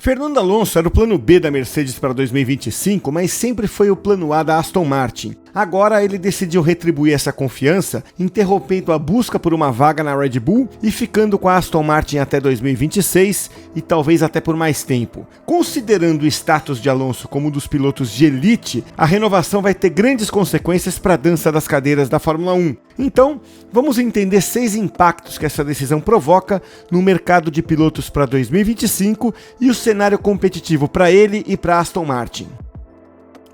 Fernando Alonso era o plano B da Mercedes para 2025, mas sempre foi o plano A da Aston Martin. Agora ele decidiu retribuir essa confiança, interrompendo a busca por uma vaga na Red Bull e ficando com a Aston Martin até 2026 e talvez até por mais tempo. Considerando o status de Alonso como um dos pilotos de elite, a renovação vai ter grandes consequências para a dança das cadeiras da Fórmula 1. Então, vamos entender 6 impactos que essa decisão provoca no mercado de pilotos para 2025 e o cenário competitivo para ele e para a Aston Martin.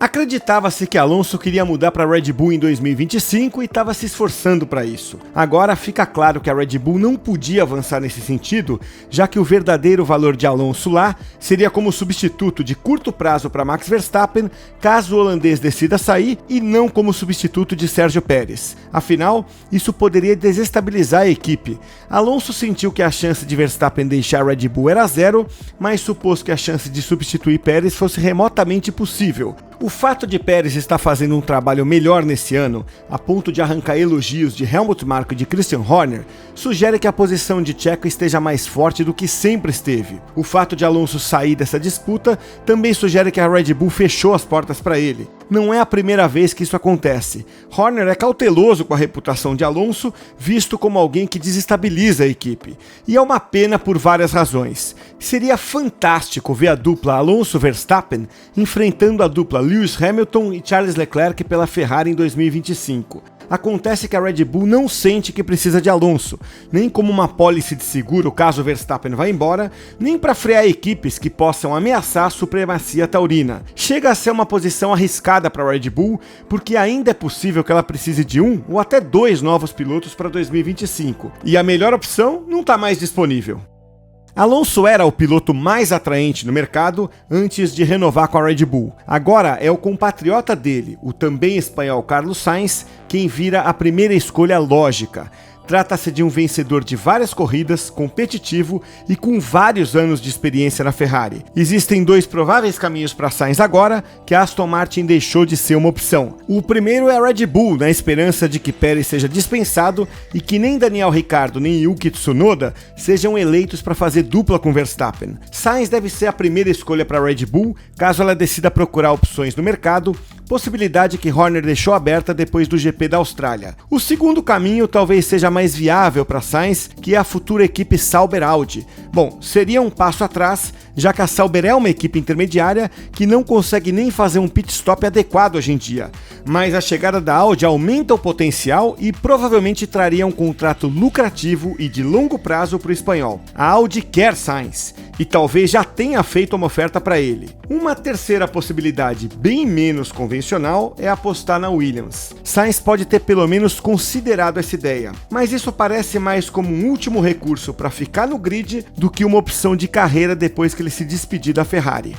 Acreditava-se que Alonso queria mudar para a Red Bull em 2025 e estava se esforçando para isso. Agora fica claro que a Red Bull não podia avançar nesse sentido, já que o verdadeiro valor de Alonso lá seria como substituto de curto prazo para Max Verstappen, caso o holandês decida sair, e não como substituto de Sérgio Pérez. Afinal, isso poderia desestabilizar a equipe. Alonso sentiu que a chance de Verstappen deixar a Red Bull era zero, mas supôs que a chance de substituir Pérez fosse remotamente possível. O fato de Pérez estar fazendo um trabalho melhor nesse ano, a ponto de arrancar elogios de Helmut Marko e de Christian Horner, sugere que a posição de Checo esteja mais forte do que sempre esteve. O fato de Alonso sair dessa disputa também sugere que a Red Bull fechou as portas para ele. Não é a primeira vez que isso acontece. Horner é cauteloso com a reputação de Alonso, visto como alguém que desestabiliza a equipe. E é uma pena por várias razões. Seria fantástico ver a dupla Alonso-Verstappen enfrentando a dupla Lewis Hamilton e Charles Leclerc pela Ferrari em 2025. Acontece que a Red Bull não sente que precisa de Alonso, nem como uma pólice de seguro caso Verstappen vá embora, nem para frear equipes que possam ameaçar a supremacia taurina. Chega a ser uma posição arriscada para a Red Bull, porque ainda é possível que ela precise de 1 ou até 2 novos pilotos para 2025, e a melhor opção não está mais disponível. Alonso era o piloto mais atraente no mercado antes de renovar com a Red Bull. Agora é o compatriota dele, o também espanhol Carlos Sainz, quem vira a primeira escolha lógica. Trata-se de um vencedor de várias corridas, competitivo e com vários anos de experiência na Ferrari. Existem 2 prováveis caminhos para Sainz agora, que a Aston Martin deixou de ser uma opção. O primeiro é a Red Bull, na esperança de que Pérez seja dispensado e que nem Daniel Ricciardo nem Yuki Tsunoda sejam eleitos para fazer dupla com Verstappen. Sainz deve ser a primeira escolha para a Red Bull, caso ela decida procurar opções no mercado, possibilidade que Horner deixou aberta depois do GP da Austrália. O segundo caminho talvez seja mais viável para Sainz, que é a futura equipe Sauber Audi. Bom, seria um passo atrás, já que a Sauber é uma equipe intermediária que não consegue nem fazer um pit stop adequado hoje em dia. Mas a chegada da Audi aumenta o potencial e provavelmente traria um contrato lucrativo e de longo prazo para o espanhol. A Audi quer Sainz e talvez já tenha feito uma oferta para ele. Uma terceira possibilidade, bem menos convencional, é apostar na Williams. Sainz pode ter pelo menos considerado essa ideia, mas isso parece mais como um último recurso para ficar no grid do que uma opção de carreira depois que ele se despedir da Ferrari.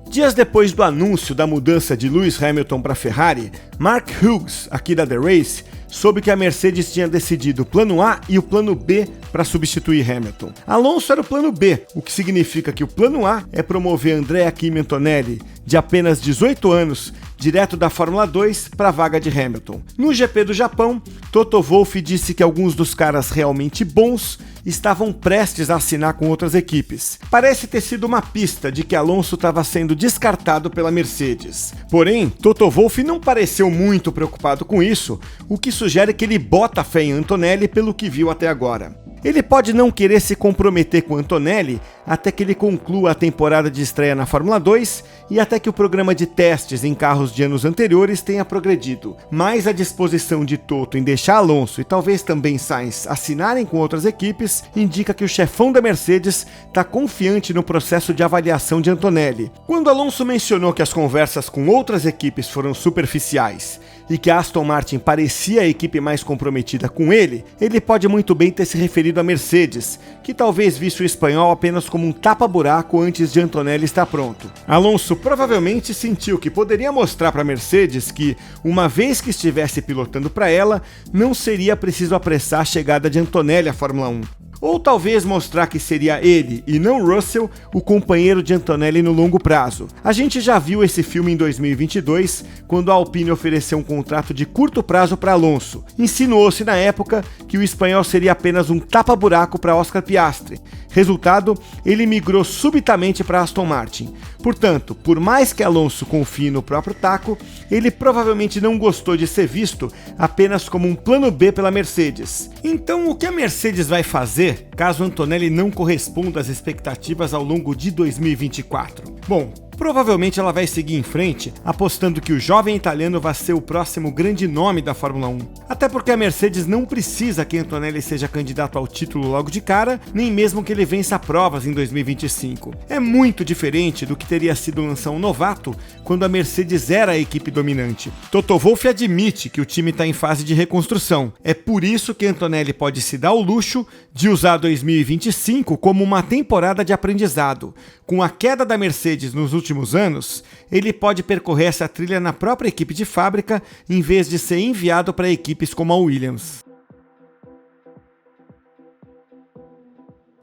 Dias depois do anúncio da mudança de Lewis Hamilton para a Ferrari, Mark Hughes, aqui da The Race, soube que a Mercedes tinha decidido o plano A e o plano B para substituir Hamilton. Alonso era o plano B, o que significa que o plano A é promover Andrea Kimi Antonelli, de apenas 18 anos, direto da Fórmula 2 para a vaga de Hamilton. No GP do Japão, Toto Wolff disse que alguns dos caras realmente bons estavam prestes a assinar com outras equipes. Parece ter sido uma pista de que Alonso estava sendo descartado pela Mercedes. Porém, Toto Wolff não pareceu muito preocupado com isso, o que sugere que ele bota fé em Antonelli pelo que viu até agora. Ele pode não querer se comprometer com Antonelli até que ele conclua a temporada de estreia na Fórmula 2 e até que o programa de testes em carros de anos anteriores tenha progredido. Mas a disposição de Toto em deixar Alonso e talvez também Sainz assinarem com outras equipes indica que o chefão da Mercedes está confiante no processo de avaliação de Antonelli. Quando Alonso mencionou que as conversas com outras equipes foram superficiais e que a Aston Martin parecia a equipe mais comprometida com ele, ele pode muito bem ter se referido à Mercedes, que talvez visse o espanhol apenas como um tapa-buraco antes de Antonelli estar pronto. Alonso provavelmente sentiu que poderia mostrar para a Mercedes que, uma vez que estivesse pilotando para ela, não seria preciso apressar a chegada de Antonelli à Fórmula 1. Ou talvez mostrar que seria ele, e não Russell, o companheiro de Antonelli no longo prazo. A gente já viu esse filme em 2022, quando a Alpine ofereceu um contrato de curto prazo para Alonso. Insinuou-se na época que o espanhol seria apenas um tapa-buraco para Oscar Piastri. Resultado, ele migrou subitamente para Aston Martin. Portanto, por mais que Alonso confie no próprio taco, ele provavelmente não gostou de ser visto apenas como um plano B pela Mercedes. Então, o que a Mercedes vai fazer caso Antonelli não corresponda às expectativas ao longo de 2024? Bom, provavelmente ela vai seguir em frente, apostando que o jovem italiano vai ser o próximo grande nome da Fórmula 1. Até porque a Mercedes não precisa que Antonelli seja candidato ao título logo de cara, nem mesmo que ele vença provas em 2025. É muito diferente do que teria sido lançar um novato quando a Mercedes era a equipe dominante. Toto Wolff admite que o time está em fase de reconstrução. É por isso que Antonelli pode se dar o luxo de usar 2025 como uma temporada de aprendizado. Com a queda da Mercedes nos últimos anos, ele pode percorrer essa trilha na própria equipe de fábrica, em vez de ser enviado para equipes como a Williams.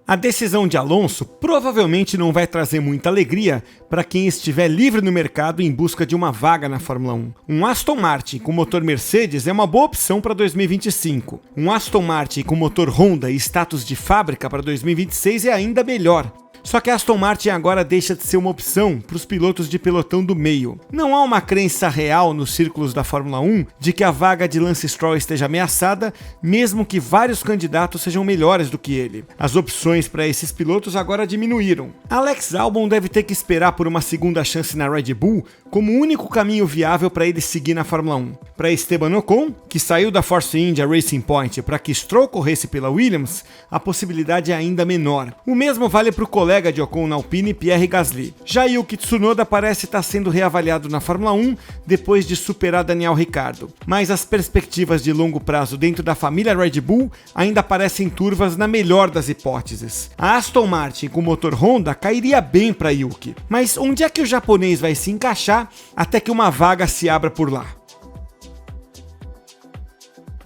A decisão de Alonso provavelmente não vai trazer muita alegria para quem estiver livre no mercado em busca de uma vaga na Fórmula 1. Um Aston Martin com motor Mercedes é uma boa opção para 2025. Um Aston Martin com motor Honda e status de fábrica para 2026 é ainda melhor. Só que a Aston Martin agora deixa de ser uma opção para os pilotos de pelotão do meio. Não há uma crença real nos círculos da Fórmula 1 de que a vaga de Lance Stroll esteja ameaçada, mesmo que vários candidatos sejam melhores do que ele. As opções para esses pilotos agora diminuíram. Alex Albon deve ter que esperar por uma segunda chance na Red Bull como o único caminho viável para ele seguir na Fórmula 1. Para Esteban Ocon, que saiu da Force India Racing Point para que Stroll corresse pela Williams, a possibilidade é ainda menor. O mesmo vale para o colega de Ocon na Alpine, Pierre Gasly. Já Yuki Tsunoda parece estar sendo reavaliado na Fórmula 1 depois de superar Daniel Ricciardo, mas as perspectivas de longo prazo dentro da família Red Bull ainda parecem turvas na melhor das hipóteses. A Aston Martin com motor Honda cairia bem para Yuki, mas onde é que o japonês vai se encaixar até que uma vaga se abra por lá?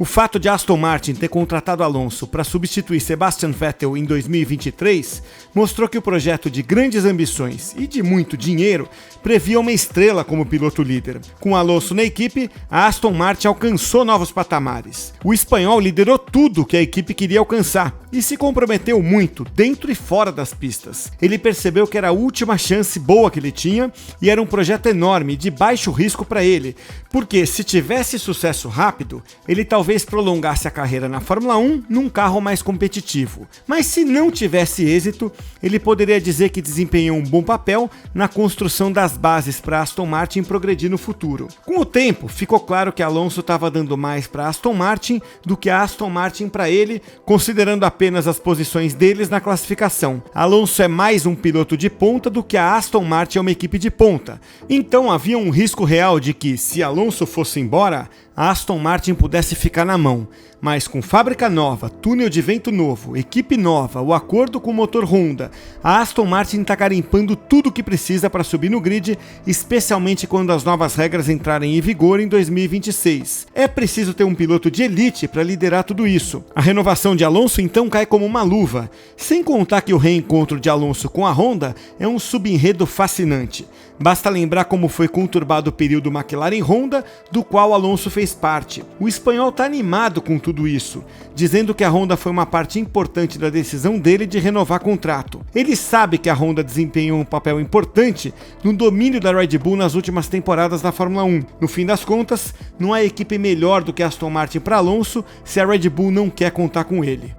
O fato de Aston Martin ter contratado Alonso para substituir Sebastian Vettel em 2023 mostrou que o projeto de grandes ambições e de muito dinheiro previa uma estrela como piloto líder. Com Alonso na equipe, a Aston Martin alcançou novos patamares. O espanhol liderou tudo que a equipe queria alcançar e se comprometeu muito, dentro e fora das pistas. Ele percebeu que era a última chance boa que ele tinha e era um projeto enorme, de baixo risco para ele, porque se tivesse sucesso rápido, ele talvez prolongasse a carreira na Fórmula 1 num carro mais competitivo. Mas se não tivesse êxito, ele poderia dizer que desempenhou um bom papel na construção das bases para Aston Martin progredir no futuro. Com o tempo, ficou claro que Alonso estava dando mais para Aston Martin do que a Aston Martin para ele, considerando apenas as posições deles na classificação. Alonso é mais um piloto de ponta do que a Aston Martin é uma equipe de ponta. Então havia um risco real de que, se Alonso fosse embora, a Aston Martin pudesse ficar na mão, mas com fábrica nova, túnel de vento novo, equipe nova, o acordo com o motor Honda, a Aston Martin está garimpando tudo o que precisa para subir no grid, especialmente quando as novas regras entrarem em vigor em 2026. É preciso ter um piloto de elite para liderar tudo isso. A renovação de Alonso então cai como uma luva, sem contar que o reencontro de Alonso com a Honda é um subenredo fascinante. Basta lembrar como foi conturbado o período McLaren-Honda, do qual Alonso fez parte. O espanhol está animado com tudo isso, dizendo que a Honda foi uma parte importante da decisão dele de renovar contrato. Ele sabe que a Honda desempenhou um papel importante no domínio da Red Bull nas últimas temporadas da Fórmula 1. No fim das contas, não há equipe melhor do que a Aston Martin para Alonso se a Red Bull não quer contar com ele.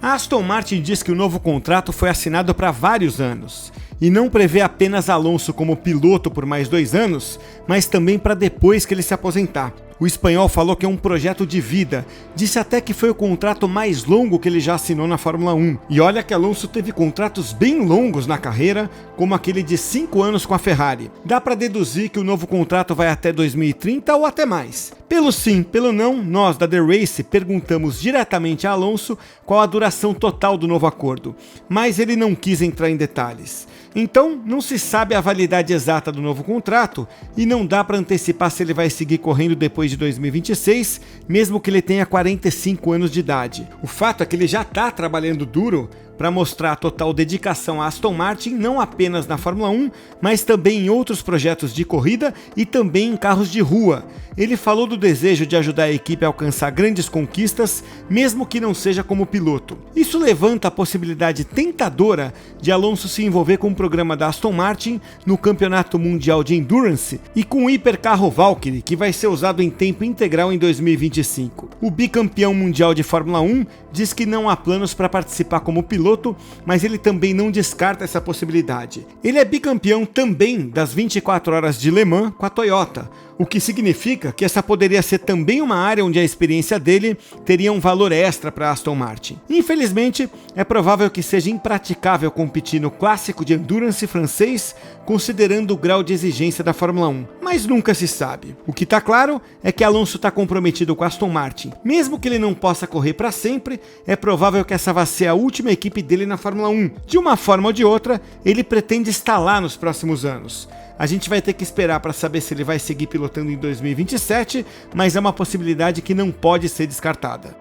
A Aston Martin diz que o novo contrato foi assinado para vários anos e não prevê apenas Alonso como piloto por mais 2 anos, mas também para depois que ele se aposentar. O espanhol falou que é um projeto de vida, disse até que foi o contrato mais longo que ele já assinou na Fórmula 1. E olha que Alonso teve contratos bem longos na carreira, como aquele de 5 anos com a Ferrari. Dá para deduzir que o novo contrato vai até 2030 ou até mais. Pelo sim, pelo não, nós da The Race perguntamos diretamente a Alonso qual a duração total do novo acordo, mas ele não quis entrar em detalhes. Então, não se sabe a validade exata do novo contrato e não dá para antecipar se ele vai seguir correndo depois de 2026, mesmo que ele tenha 45 anos de idade. O fato é que ele já está trabalhando duro para mostrar a total dedicação à Aston Martin, não apenas na Fórmula 1, mas também em outros projetos de corrida e também em carros de rua. Ele falou do desejo de ajudar a equipe a alcançar grandes conquistas, mesmo que não seja como piloto. Isso levanta a possibilidade tentadora de Alonso se envolver com o programa da Aston Martin no Campeonato Mundial de Endurance e com o hipercarro Valkyrie, que vai ser usado em tempo integral em 2025. O bicampeão mundial de Fórmula 1 diz que não há planos para participar como piloto, mas ele também não descarta essa possibilidade. Ele é bicampeão também das 24 horas de Le Mans com a Toyota, o que significa que essa poderia ser também uma área onde a experiência dele teria um valor extra para Aston Martin. Infelizmente, é provável que seja impraticável competir no clássico de endurance francês, considerando o grau de exigência da Fórmula 1, mas nunca se sabe. O que está claro é que Alonso está comprometido com a Aston Martin. Mesmo que ele não possa correr para sempre, é provável que essa vá ser a última equipe dele na Fórmula 1. De uma forma ou de outra, ele pretende estar lá nos próximos anos. A gente vai ter que esperar para saber se ele vai seguir pilotando em 2027, mas é uma possibilidade que não pode ser descartada.